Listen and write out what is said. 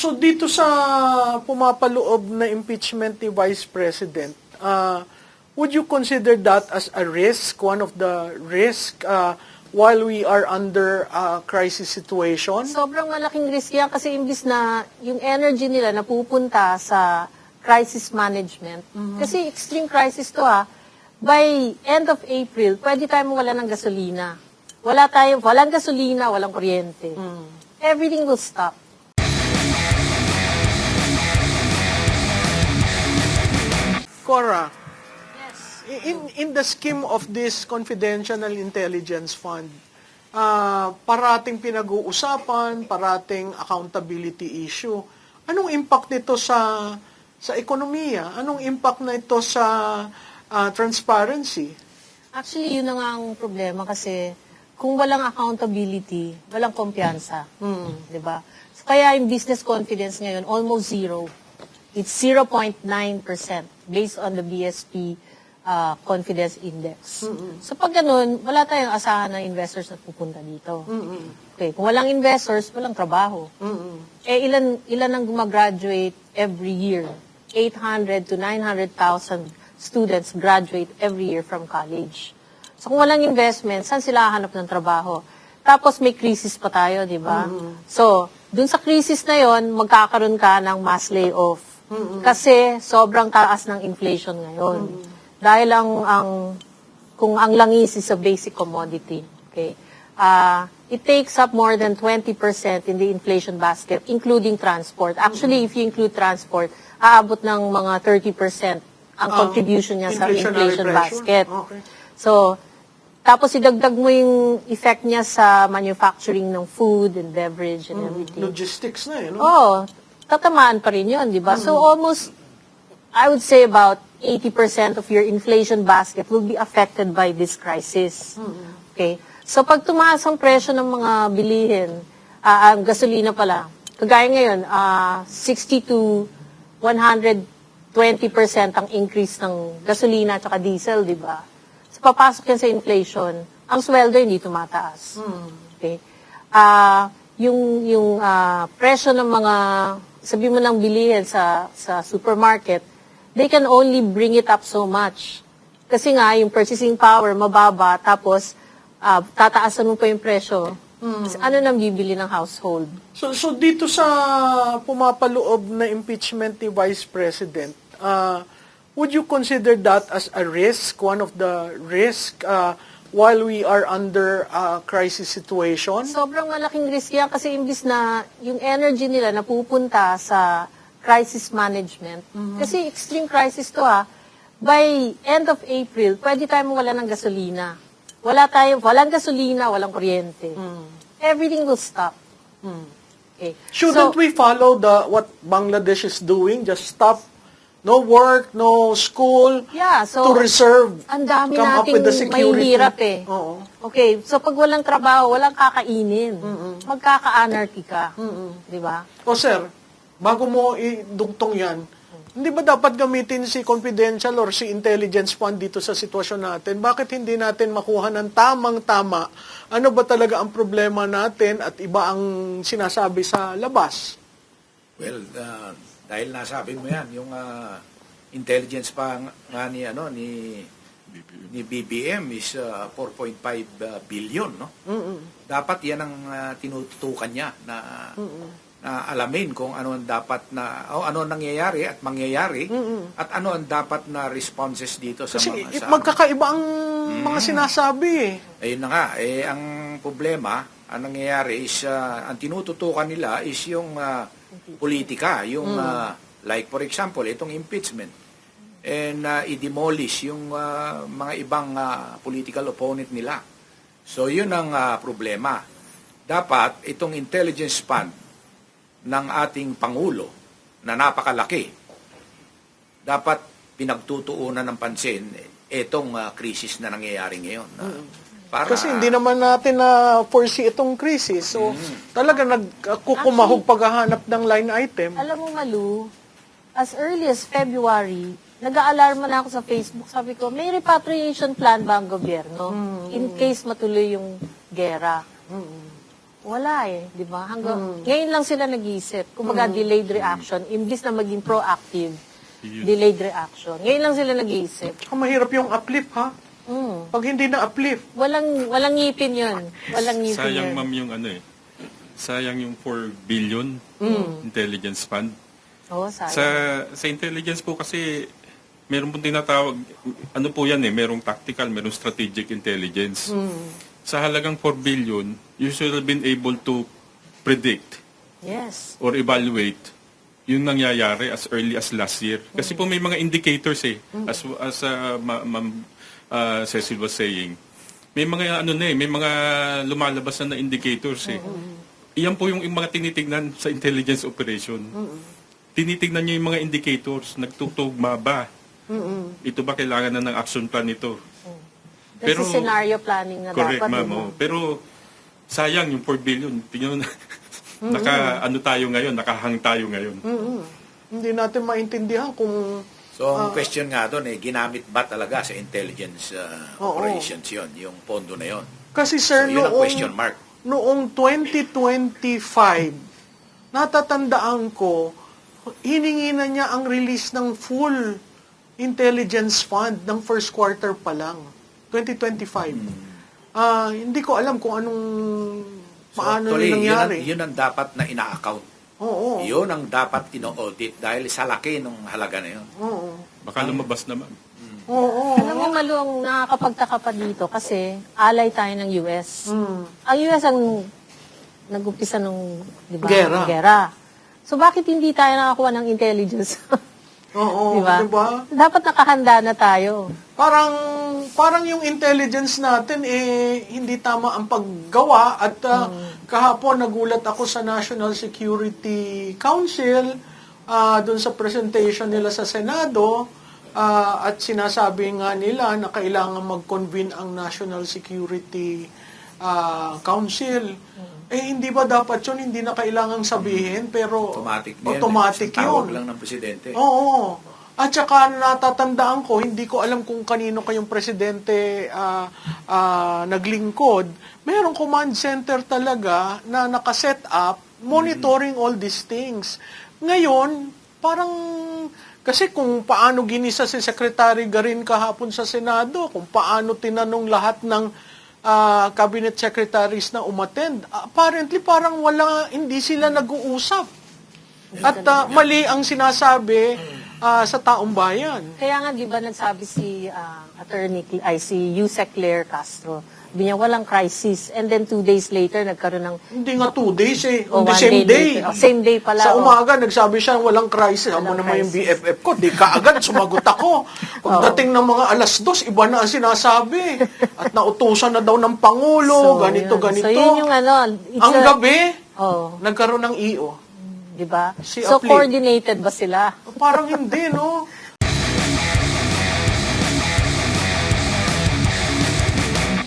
So dito sa pumapaloob na impeachment ni Vice President, would you consider that as a risk, one of the risk while we are under a crisis situation? Sobrang malaking risk yan kasi imbis na yung energy nila napupunta sa crisis management. Kasi extreme crisis to by end of April, pwede tayo mawala ng gasolina. Walang gasolina, walang kuryente. Everything will stop. Cora, Yes. in the scheme of this confidential intelligence fund, parating pinag-uusapan, parating accountability issue. Anong impact nito sa ekonomiya? Anong impact na ito sa transparency? Actually, yun na nga ang problema kasi kung walang accountability, walang kumpiyansa. Diba? So, kaya yung business confidence ngayon, almost zero. It's 0.9% based on the BSP confidence index. So pag ganun, wala tayong asahan na investors na pupunta dito. Okay, kung walang investors, walang trabaho. Ilan ang gumagraduate every year? 800 to 900,000 students graduate every year from college. So kung walang investment, saan sila hahanap ng trabaho? Tapos may crisis pa tayo, di ba? So, dun sa crisis na yon, magkakaroon ka ng mass layoff. Kasi sobrang taas ng inflation ngayon. Dahil kung ang langis is a basic commodity, okay? It takes up more than 20% in the inflation basket, including transport. Actually, if you include transport, aabot ng mga 30% ang contribution niya sa inflation basket. Okay. So, tapos idagdag mo yung effect niya sa manufacturing ng food and beverage and everything. Logistics na no? Oo, tatamaan pa rin yun, di ba? So, almost, I would say about 80% of your inflation basket will be affected by this crisis. Okay? So, pag tumaas ang presyo ng mga bilihin, ang gasolina pala, kagaya ngayon, 60 to 120% ang increase ng gasolina at diesel, di ba? So, papasok yan sa inflation, ang sweldo hindi tumataas. Okay? Yung presyo ng mga, sabi mo ng bilihin sa supermarket, they can only bring it up so much. Kasi nga, yung purchasing power, mababa, tapos tataasan mo pa yung presyo. Ano nang bibili ng household? So dito sa pumapaloob na impeachment ni Vice President, would you consider that as a risk, one of the risk while we are under a crisis situation? Sobrang malaking risk yan kasi imbis na yung energy nila napupunta sa crisis management. Kasi extreme crisis to by end of April, pwede tayo mawala ng gasolina. Walang gasolina, walang kuryente. Everything will stop. Okay. Shouldn't we follow what Bangladesh is doing? Just stop, no work, no school, so, to reserve, ang dami come up with the nating security. mahihirap Oo. Okay, so pag walang trabaho, walang kakainin. Magkaka-anarchy ka. Di ba? O sir, bago mo idugtong yan, hindi ba dapat gamitin si confidential or si intelligence fund dito sa sitwasyon natin? Bakit hindi natin makuha ng tamang-tama? Ano ba talaga ang problema natin at iba ang sinasabi sa labas? Well, dahil nasabi mo yan, yung intelligence pa nga ni BBM is 4.5 billion, no? Dapat yan ang tinututukan niya na alamin kung ano ang dapat na ano ang nangyayari at mangyayari at ano ang dapat na responses dito sa Kasi mga magkakaiba ang mga sinasabi Ayun na nga, ang problema, ang nangyayari is ang tinututukan nila is yung politika, yung like for example, itong impeachment and i-demolish yung mga ibang political opponent nila. So yun ang problema. Dapat itong intelligence fund ng ating Pangulo na napakalaki, dapat pinagtutuunan ng pansin itong krisis na nangyayari ngayon. Kasi hindi naman natin na-foresee itong krisis. So, talaga nagkukumahog paghahanap ng line item. Alam mo, Malu, as early as February, nag-aalarma na ako sa Facebook. Sabi ko, may repatriation plan ba ang gobyerno? In case matuloy yung gera. Wala eh, di ba? Ngayon lang sila nag-iisip. Kumbaga, delayed reaction, imbis na maging proactive, delayed reaction. Ngayon lang sila nag-iisip. Mahirap yung uplift, ha? Pag hindi na uplift. Walang ngipin yun. Walang ngipin Sayang, yun. ma'am, yung sayang yung 4 billion intelligence fund. Oo, sayang. Sa intelligence po kasi, meron pong tinatawag, ano po yan merong tactical, merong strategic intelligence. Sa halagang 4 billion, you should have been able to predict Yes. or evaluate yung nangyayari as early as last year. Kasi po may mga indicators as Ma'am Cecil was saying. May mga may mga lumalabas na indicators Iyan po yung mga tinitignan sa intelligence operation. Tinitignan niyo yung mga indicators, nagtutugma ba? Ito ba kailangan na ng action plan ito? Kasi scenario planning na correct, dapat. ma'am. Pero sayang yung 4 billion. Tingnan mo tayo ngayon, nakahang tayo ngayon. Hindi natin maintindihan kung... So, ang question nga doon, ginamit ba talaga sa intelligence operations yon, yung pondo na yon? Kasi sir, So, yun ang question mark. Noong 2025, natatandaan ko, hiningi na niya ang release ng full intelligence fund ng first quarter pa lang. 2025. Hindi ko alam kung paano actually, nangyari. Yun ang dapat na ina-account. Oo. Yun ang dapat ino-audit dahil sa laki ng halaga na yun. Oo. Baka lumabas naman. Oo. Alam mo, Malung, nakakapagtaka pa dito kasi alay tayo ng US. Ang US ang nag-umpisa ng gera. So, bakit hindi tayo nakakuha ng intelligence? Oo, diba? Dapat nakahanda na tayo. Parang yung intelligence natin hindi tama ang paggawa at kahapon nagulat ako sa National Security Council doon sa presentation nila sa Senado at sinasabi nga nila na kailangan mag-convene ang National Security Council. Hindi ba dapat yun? Hindi na kailangang sabihin, pero automatic yun. Tawag lang ng presidente. Oo. At saka natatandaan ko, hindi ko alam kung kanino kayong presidente naglingkod. Merong command center talaga na nakaset up, monitoring all these things. Ngayon, parang, kasi kung paano ginisa si Secretary Garin kahapon sa Senado, kung paano tinanong lahat ng cabinet secretaries na umattend, apparently parang hindi sila nag-uusap. At mali ang sinasabi sa taong bayan. Kaya nga, di ba, nagsabi si si Yusek Claire Castro, sabi niya, walang crisis. And then 2 days later, nagkaroon ng... Hindi nga 2 days On the 1 same day. Same day pala. Sa umaga, nagsabi siya, walang crisis. Amo naman yung BFF ko. Di kaagad, sumagot ako. Pagdating ng mga 2:00, iba na ang sinasabi. At nautusan na daw ng Pangulo, ganito. So, yun yung ang gabi, nagkaroon ng EO. Diba? Si So, Apli. coordinated ba sila? Parang hindi, no?